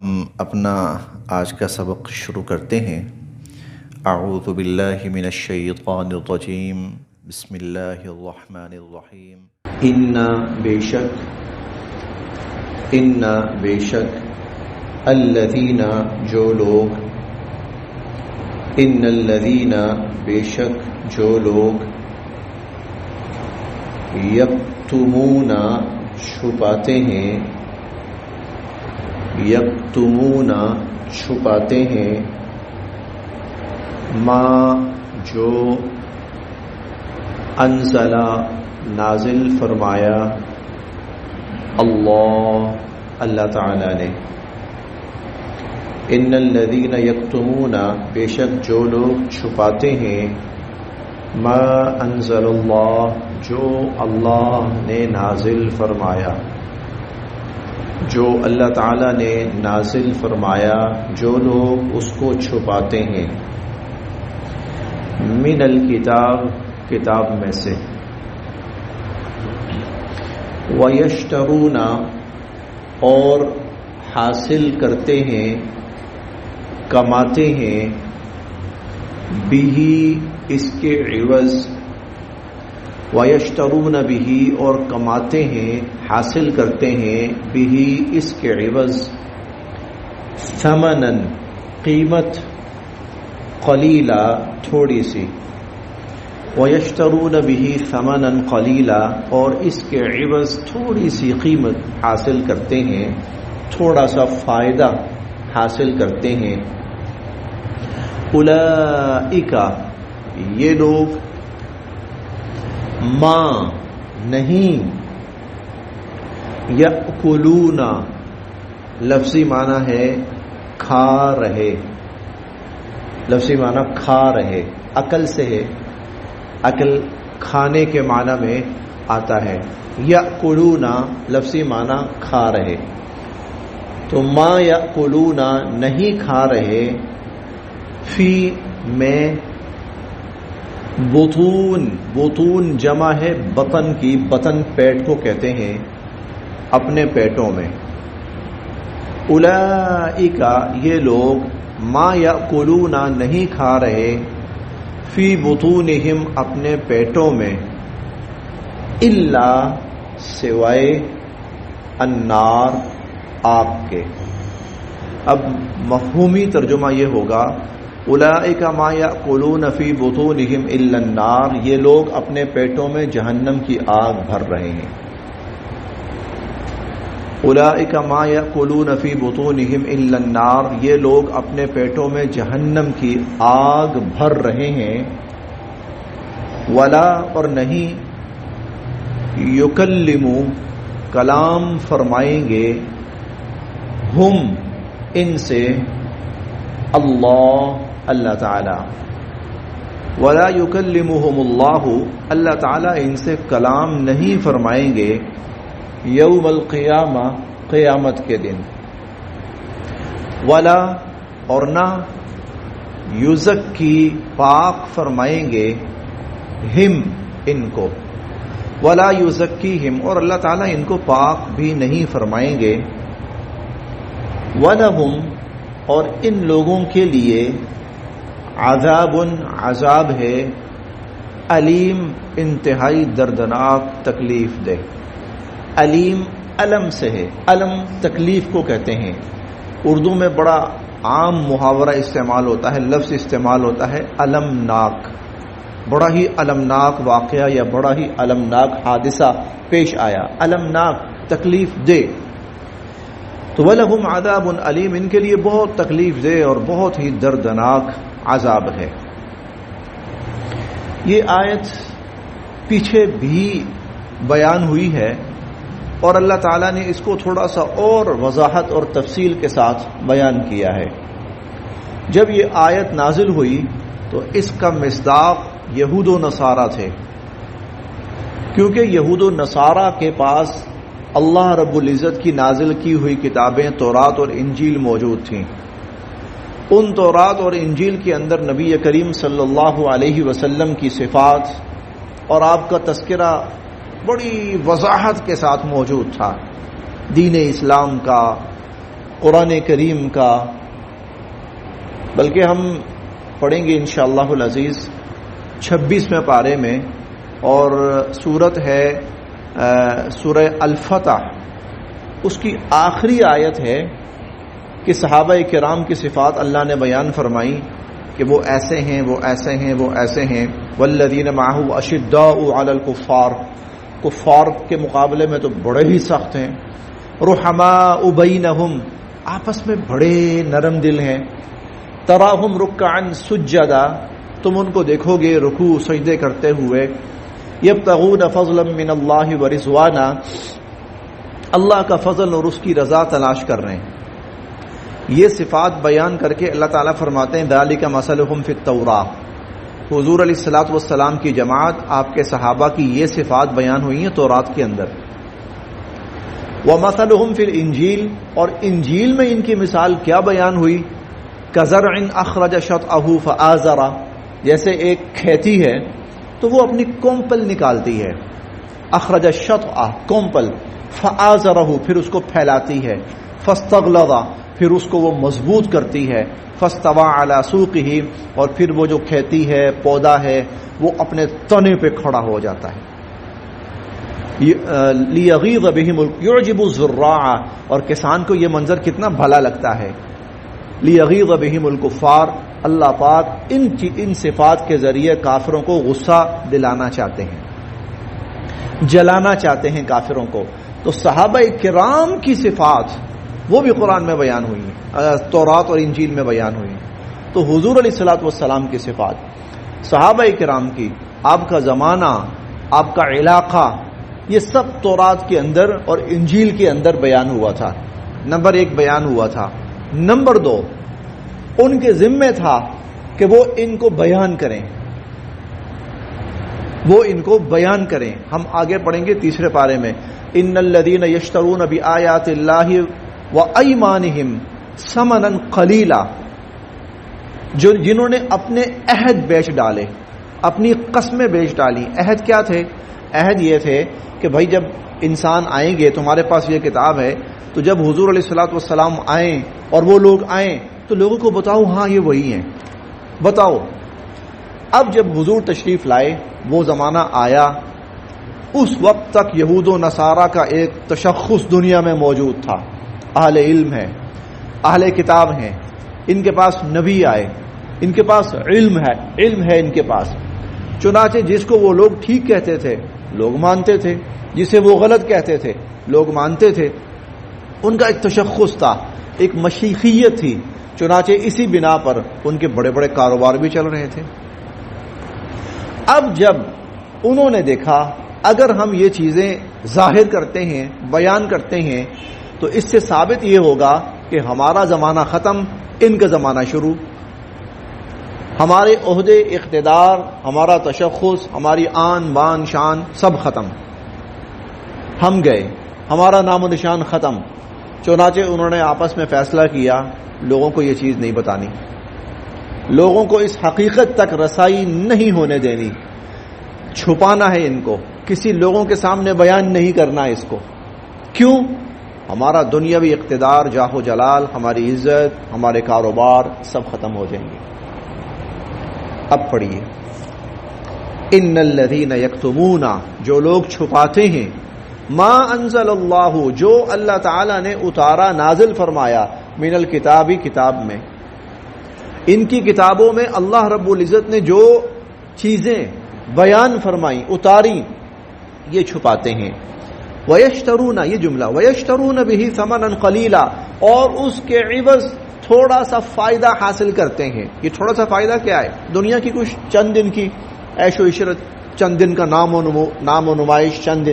ہم اپنا آج کا سبق شروع کرتے ہیں۔ اعوذ باللہ من الشیطان الرجیم، بسم اللہ الرحمن الرحیم۔ ان بے شک الذین جو لوگ، ان الذین بے شک جو لوگ، یکتمون چھپاتے ہیں، یکتمون چھپاتے ہیں، ما جو انزل نازل فرمایا، اللہ تعالی نے۔ ان الذین یکتمون بے شک جو لوگ چھپاتے ہیں، ما انزل اللہ جو اللہ نے نازل فرمایا، جو اللہ تعالی نے نازل فرمایا، جو لوگ اس کو چھپاتے ہیں، من الکتاب کتاب میں سے، وَيَشْتَرُونَ اور حاصل کرتے ہیں، کماتے ہیں، بِهِ اس کے عوض، وَيَشْتَرُونَ بِهِ اور کماتے ہیں، حاصل کرتے ہیں، بِهِ اس کے عوض، ثمناً قیمت، قلیلا تھوڑی سی، وَيَشْتَرُونَ بِهِ ثَمَنًا قَلِيلًا اور اس کے عوض تھوڑی سی قیمت حاصل کرتے ہیں، تھوڑا سا فائدہ حاصل کرتے ہیں۔ اولئک یہ لوگ، ما نہیں، یأکلون لفظی معنی ہے کھا رہے، لفظی معنی کھا رہے، عقل سے ہے، عقل کھانے کے معنی میں آتا ہے، یأکلون لفظی معنی کھا رہے، تو ما یأکلون نہیں کھا رہے، فی میں، بطون جمع ہے بطن کی، بطن پیٹ کو کہتے ہیں، اپنے پیٹوں میں، اولئک یہ لوگ، ما یأکلون نہیں کھا رہے، فی بطونہم اپنے پیٹوں میں، الا سوائے، النار آگ کے۔ اب مفہومی ترجمہ یہ ہوگا، اولئک ما یأکلون فی بطونہم الا النار، یہ لوگ اپنے پیٹوں میں جہنم کی آگ بھر رہے ہیں۔ اولئک ما یأکلون فی بطونہم الا النار، یہ لوگ اپنے پیٹوں میں جہنم کی آگ بھر رہے ہیں، ولا اور نہیں، یکلم کلام فرمائیں گے، ہم ان سے، اللہ تعالی، ولا یکلمہم اللہ تعالی ان سے کلام نہیں فرمائیں گے، یوم القیامہ قیامت کے دن، ولا اور نہ، یزکی پاک فرمائیں گے، ہم ان کو، ولا یزکیہم اور اللہ تعالیٰ ان کو پاک بھی نہیں فرمائیں گے، وَلَهُمْ اور ان لوگوں کے لیے، عذاب عذاب ہے، علیم انتہائی دردناک تکلیف دہ، علیم علم سے ہے، علم تکلیف کو کہتے ہیں، اردو میں بڑا عام محاورہ استعمال ہوتا ہے، لفظ استعمال ہوتا ہے المناک، بڑا ہی المناک واقعہ یا بڑا ہی المناک حادثہ پیش آیا، المناک تکلیف دے، تو وَلَهُمْ عَذَابٌ عَلِيمٌ ان کے لیے بہت تکلیف دہ اور بہت ہی دردناک عذاب ہے۔ یہ آیت پیچھے بھی بیان ہوئی ہے اور اللہ تعالیٰ نے اس کو تھوڑا سا اور وضاحت اور تفصیل کے ساتھ بیان کیا ہے۔ جب یہ آیت نازل ہوئی تو اس کا مصداق یہود و نصارہ تھے، کیونکہ یہود و نصارہ کے پاس اللہ رب العزت کی نازل کی ہوئی کتابیں تورات اور انجیل موجود تھیں، ان تورات اور انجیل کے اندر نبی کریم صلی اللہ علیہ وسلم کی صفات اور آپ کا تذکرہ بڑی وضاحت کے ساتھ موجود تھا، دین اسلام کا قرآن کریم کا، بلکہ ہم پڑھیں گے انشاءاللہ العزیز 26ویں پارے میں، اور سورت ہے سورہ الفتح، اس کی آخری آیت ہے کہ صحابہ کرام کی صفات اللہ نے بیان فرمائی کہ وہ ایسے ہیں، وہ ایسے ہیں، وہ ایسے ہیں۔ والذین معہ اشداء علی الکفار، کفار کے مقابلے میں تو بڑے ہی سخت ہیں۔ رحماء بینہم، آپس میں بڑے نرم دل ہیں۔ تراہم رکعا سجدا، تم ان کو دیکھو گے رکوع سجدے کرتے ہوئے۔ یبتغون فضلا من اللہ ورضوانا، اللہ کا فضل اور اس کی رضا تلاش کر رہے ہیں۔ یہ صفات بیان کر کے اللہ تعالیٰ فرماتے ہیں ذالک مثلہم فی التوراۃ، حضور علیہ الصلوۃ والسلام کی جماعت، آپ کے صحابہ کی یہ صفات بیان ہوئی ہیں تورات کے اندر۔ ومثلہم فی الانجیل، اور انجیل میں ان کی مثال کیا بیان ہوئی؟ کزرع اخرج شطأہ فآزرہ، جیسے ایک کھیتی ہے تو وہ اپنی کومپل نکالتی ہے، اخرج الشطأ کومپل، فآزرہ پھر اس کو پھیلاتی ہے، فاستغلظ پھر اس کو وہ مضبوط کرتی ہے، فاستوى علی سوقہ، اور پھر وہ جو کھیتی ہے، پودا ہے، وہ اپنے تنے پہ کھڑا ہو جاتا ہے۔ لیغیظ بہم یعجب الزراع، اور کسان کو یہ منظر کتنا بھلا لگتا ہے۔ لیغیظ بہم الکفار، اللہ پاک ان صفات کے ذریعے کافروں کو غصہ دلانا چاہتے ہیں، جلانا چاہتے ہیں کافروں کو۔ تو صحابہ کرام کی صفات وہ بھی قرآن میں بیان ہوئی ہیں، تورات اور انجیل میں بیان ہوئی ہیں۔ تو حضور علیہ الصلوۃ والسلام کی صفات، صحابہ کرام کی، آپ کا زمانہ، آپ کا علاقہ، یہ سب تورات کے اندر اور انجیل کے اندر بیان ہوا تھا۔ نمبر 1 بیان ہوا تھا۔ نمبر 2 ان کے ذمہ تھا کہ وہ ان کو بیان کریں، وہ ان کو بیان کریں۔ ہم آگے پڑھیں گے 3 پارے میں، ان الذین یشترون بآیات اللہ وایمانہم ثمنا قلیلا، جنہوں نے اپنے عہد بیچ ڈالے، اپنی قسمیں بیچ ڈالی۔ عہد کیا تھے؟ عہد یہ تھے کہ بھائی جب انسان آئیں گے، تمہارے پاس یہ کتاب ہے، تو جب حضور علیہ الصلوۃ والسلام آئیں اور وہ لوگ آئیں تو لوگوں کو بتاؤ ہاں یہ وہی ہیں، بتاؤ۔ اب جب حضور تشریف لائے، وہ زمانہ آیا، اس وقت تک یہود و نصارہ کا ایک تشخص دنیا میں موجود تھا، اہل علم ہے، اہل کتاب ہیں، ان کے پاس نبی آئے، ان کے پاس علم ہے ان کے پاس۔ چنانچہ جس کو وہ لوگ ٹھیک کہتے تھے لوگ مانتے تھے، جسے وہ غلط کہتے تھے لوگ مانتے تھے۔ ان کا ایک تشخص تھا، ایک مشیخیت تھی، چنانچہ اسی بنا پر ان کے بڑے بڑے کاروبار بھی چل رہے تھے۔ اب جب انہوں نے دیکھا اگر ہم یہ چیزیں ظاہر کرتے ہیں، بیان کرتے ہیں، تو اس سے ثابت یہ ہوگا کہ ہمارا زمانہ ختم، ان کا زمانہ شروع، ہمارے عہدے، اقتدار، ہمارا تشخص، ہماری آن بان شان سب ختم، ہم گئے، ہمارا نام و نشان ختم۔ چنانچہ انہوں نے آپس میں فیصلہ کیا لوگوں کو یہ چیز نہیں بتانی، لوگوں کو اس حقیقت تک رسائی نہیں ہونے دینی، چھپانا ہے ان کو، کسی لوگوں کے سامنے بیان نہیں کرنا اس کو۔ کیوں؟ ہمارا دنیاوی اقتدار، جاہ و جلال، ہماری عزت، ہمارے کاروبار سب ختم ہو جائیں گے۔ اب پڑھیے، ان الذین یکتمون، جو لوگ چھپاتے ہیں، ما انزل اللہ، جو اللہ تعالی نے اتارا، نازل فرمایا، من الکتابی، کتاب میں، ان کی کتابوں میں اللہ رب العزت نے جو چیزیں بیان فرمائی، اتاری، یہ چھپاتے ہیں۔ وَيَشْتَرُونَ، یہ جملہ، وَيَشْتَرُونَ بِهِ ثَمَنًا قَلِيلًا، اور اس کے عوض تھوڑا سا فائدہ حاصل کرتے ہیں۔ یہ تھوڑا سا فائدہ کیا ہے؟ دنیا کی کچھ چند دن کی عیش و عشرت، چند دن کا نام و نمائش، چند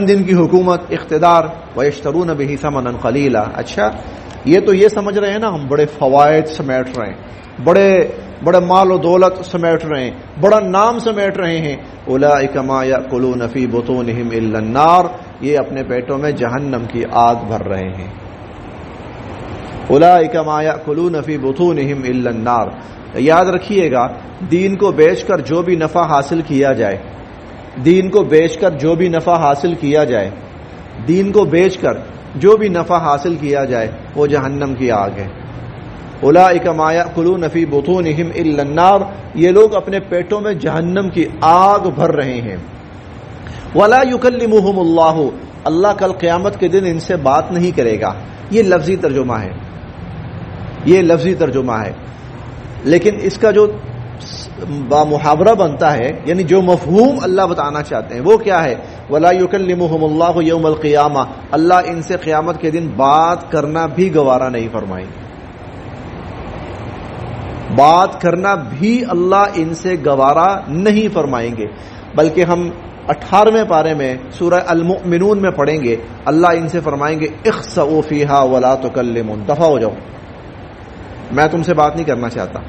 دن کی حکومت، اقتدار۔ وَيَشْتَرُونَ بِهِ ثَمَنًا قَلِيلًا، اچھا یہ تو یہ سمجھ رہے ہیں نا ہم بڑے فوائد سمیٹ رہے ہیں، بڑے مال و دولت سمیٹ رہے ہیں، بڑا نام سمیٹ رہے ہیں۔ اولئک ما یاکلون فی بطونہم الا النار، یہ اپنے پیٹوں میں جہنم کی آگ بھر رہے ہیں۔ اولئک ما یاکلون فی بطونہم الا النار، یاد رکھیے گا، دین کو بیچ کر جو بھی نفع حاصل کیا جائے، دین کو بیچ کر جو بھی نفع حاصل کیا جائے، دین کو بیچ کر جو بھی نفع حاصل کیا جائے وہ جہنم کی آگ ہے. اولئک ما یأکلون فی بطونہم الا النار، یہ لوگ اپنے پیٹوں میں جہنم کی آگ بھر رہے ہیں. ولا یکلمہم اللہ، اللہ کل قیامت کے دن ان سے بات نہیں کرے گا. یہ لفظی ترجمہ ہے، یہ لفظی ترجمہ ہے، لیکن اس کا جو محاورہ بنتا ہے، یعنی جو مفہوم اللہ بتانا چاہتے ہیں وہ کیا ہے؟ ولا یکلمہم اللہ یوم القیامہ، اللہ ان سے قیامت کے دن بات کرنا بھی گوارا نہیں فرمائیں گے. بات کرنا بھی اللہ ان سے گوارا نہیں فرمائیں گے، بلکہ ہم 18ویں پارے میں سورہ المؤمنون میں پڑھیں گے، اللہ ان سے فرمائیں گے اخسؤوا فیہا ولا تکلمون، دفع ہو جاؤ، میں تم سے بات نہیں کرنا چاہتا.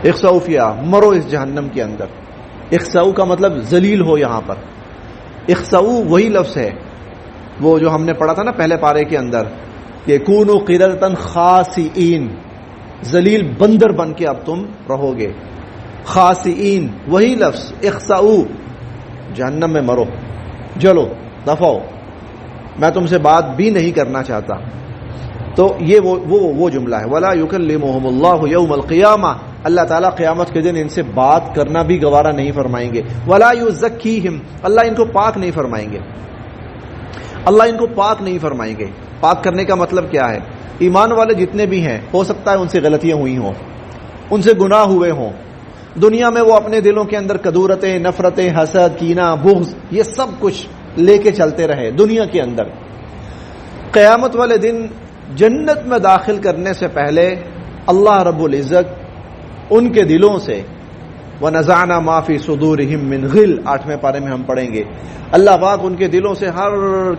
اخسؤوا فیہا، مرو اس جہنم کے اندر. اخسؤوا کا مطلب ذلیل ہو. یہاں پر اخسؤوا وہی لفظ ہے وہ جو ہم نے پڑھا تھا نا پہلے پارے کے اندر کہ کونوا قردۃ خاسئین، ذلیل بندر بن کے اب تم رہو گے. خاسئین وہی لفظ اخسؤوا، جہنم میں مرو، جلو، دفع ہو، میں تم سے بات بھی نہیں کرنا چاہتا. تو یہ وہ جملہ ہے. ولا یکلمہم اللہ یوم القیامہ، اللہ تعالیٰ قیامت کے دن ان سے بات کرنا بھی گوارا نہیں فرمائیں گے. ولا یزکیہم، اللہ ان کو پاک نہیں فرمائیں گے. اللہ ان کو پاک نہیں فرمائیں گے. پاک کرنے کا مطلب کیا ہے؟ ایمان والے جتنے بھی ہیں ہو سکتا ہے ان سے غلطیاں ہوئی ہوں، ان سے گناہ ہوئے ہوں، دنیا میں وہ اپنے دلوں کے اندر کدورتیں، نفرتیں، حسد، کینہ، بغض، یہ سب کچھ لے کے چلتے رہے دنیا کے اندر. قیامت والے دن جنت میں داخل کرنے سے پہلے اللہ رب العزت ان کے دلوں سے وَنَزَعْنَا مَا فِي صُدُورِهِم مِّنْ غِلٍّ 8ویں پارے میں ہم پڑھیں گے، اللہ پاک ان کے دلوں سے ہر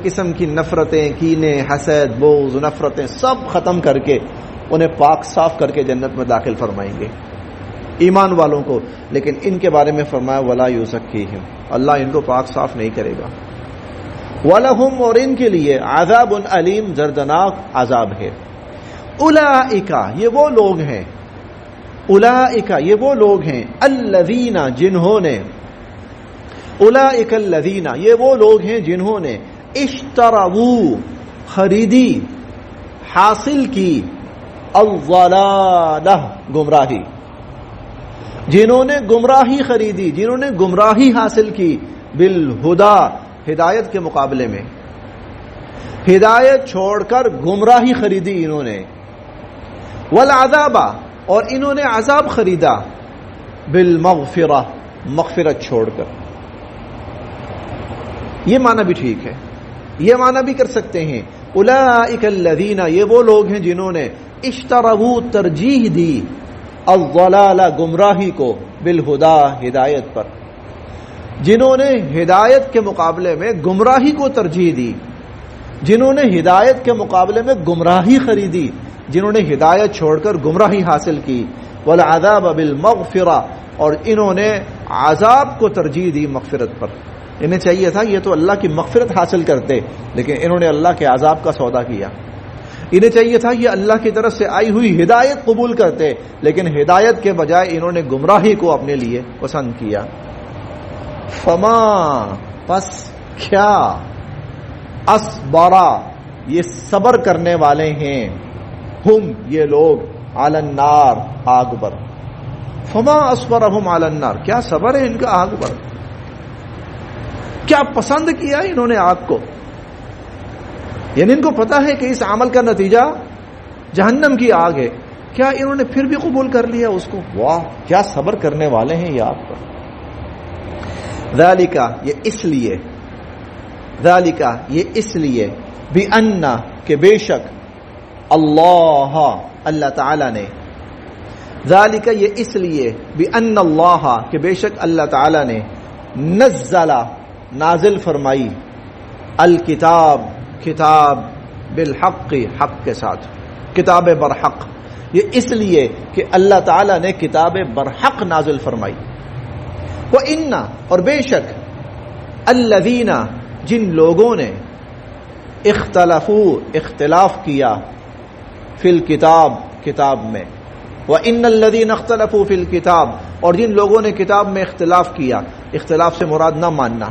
قسم کی نفرتیں، کینے، حسد، بغض، نفرتیں سب ختم کر کے انہیں پاک صاف کر کے جنت میں داخل فرمائیں گے ایمان والوں کو. لیکن ان کے بارے میں فرمایا وَلَا يُزَكِّيهِمْ، اللہ ان کو پاک صاف نہیں کرے گا. وَلَهُمْ، اور ان کے لیے عذاب علیم، دردناک عذاب ہے. اولئک، یہ وہ لوگ ہیں، اولئک یہ وہ لوگ ہیں، الذین جنہوں نے، اولئک الذین یہ وہ لوگ ہیں جنہوں نے اشتروا خریدی، حاصل کی، الضلالہ گمراہی، جنہوں نے گمراہی خریدی، جنہوں نے گمراہی حاصل کی، بالہدا ہدایت کے مقابلے میں، ہدایت چھوڑ کر گمراہی خریدی انہوں نے، والعذاب اور انہوں نے عذاب خریدا، بالمغفرہ مغفرت چھوڑ کر. یہ معنی بھی ٹھیک ہے، یہ معنی بھی کر سکتے ہیں. اولئک الذین یہ وہ لوگ ہیں جنہوں نے اشتروا ترجیح دی، الضلال گمراہی کو، بالہدا ہدایت پر، جنہوں نے ہدایت کے مقابلے میں گمراہی کو ترجیح دی، جنہوں نے ہدایت کے مقابلے میں گمراہی خریدی، جنہوں نے ہدایت چھوڑ کر گمراہی حاصل کی، والعذاب بالمغفرہ اور انہوں نے عذاب کو ترجیح دی مغفرت پر. انہیں چاہیے تھا یہ تو اللہ کی مغفرت حاصل کرتے، لیکن انہوں نے اللہ کے عذاب کا سودا کیا. انہیں چاہیے تھا یہ اللہ کی طرف سے آئی ہوئی ہدایت قبول کرتے، لیکن ہدایت کے بجائے انہوں نے گمراہی کو اپنے لیے پسند کیا. فما پس کیا، اصبرا یہ صبر کرنے والے ہیں، ہم یہ لوگ، علی النار آگ پر. فما اصبرہم علی النار، کیا صبر ہے ان کا آگ پر، کیا پسند کیا انہوں نے آگ کو. یعنی ان کو پتا ہے کہ اس عمل کا نتیجہ جہنم کی آگ ہے، کیا انہوں نے پھر بھی قبول کر لیا اس کو. واہ کیا صبر کرنے والے ہیں یہ آگ پر. ذالک یہ اس لیے، ذالک یہ اس لیے، بِأَنَّ کہ بے شک، اللہ اللہ تعالی نے، ذالک یہ اس لیے، بِأَنَّ اللہ کہ بے شک اللہ تعالی نے، نزل نازل فرمائی، الکتاب کتاب، بالحق حق کے ساتھ، کتاب برحق. یہ اس لیے کہ اللہ تعالی نے کتاب برحق نازل فرمائی. وَإِنَّ اور بے شک، الذین جن لوگوں نے، اختلفوا اختلاف کیا، فی الکتاب کتاب میں، وَإِنَّ الَّذِينَ اخْتَلَفُوا فِي الْكِتَابِ اور جن لوگوں نے کتاب میں اختلاف کیا، اختلاف سے مراد نہ ماننا،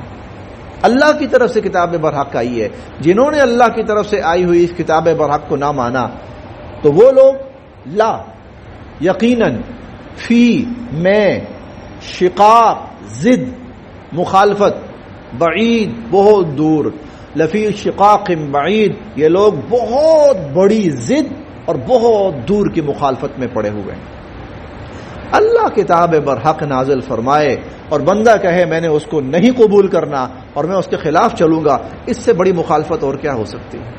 اللہ کی طرف سے کتاب برحق آئی ہے. جنہوں نے اللہ کی طرف سے آئی ہوئی اس کتاب برحق کو نہ مانا تو وہ لوگ لا یقیناً فی میں شقاق ضد مخالفت بعید بہت دور لفی شقاق بعید یہ لوگ بہت بڑی ضد اور بہت دور کی مخالفت میں پڑے ہوئے ہیں. اللہ کتاب برحق نازل فرمائے اور بندہ کہے میں نے اس کو نہیں قبول کرنا اور میں اس کے خلاف چلوں گا، اس سے بڑی مخالفت اور کیا ہو سکتی ہے؟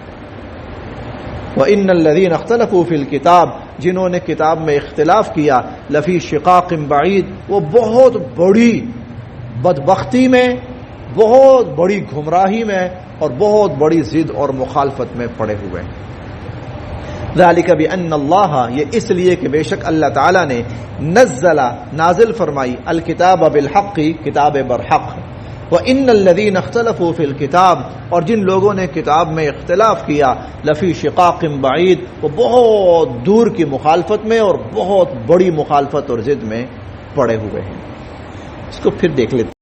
وَإِنَّ الَّذِينَ اخْتَلَفُوا فِي الْكِتَابِ جنہوں نے کتاب میں اختلاف کیا لفی شقاق بعید وہ بہت بڑی بدبختی میں، بہت بڑی گمراہی میں اور بہت بڑی ضد اور مخالفت میں پڑے ہوئے ہیں. ذالک بأن اللہ یہ اس لیے کہ بے شک اللہ تعالی نے نازل فرمائی الکتاب بالحق کتاب برحق. وَإِنَّ الَّذِينَ اخْتَلَفُوا فِي الْكِتَابِ اور جن لوگوں نے کتاب میں اختلاف کیا لفی شقاق بعید وہ بہت دور کی مخالفت میں اور بہت بڑی مخالفت اور ضد میں پڑے ہوئے ہیں. اس کو پھر دیکھ لیتے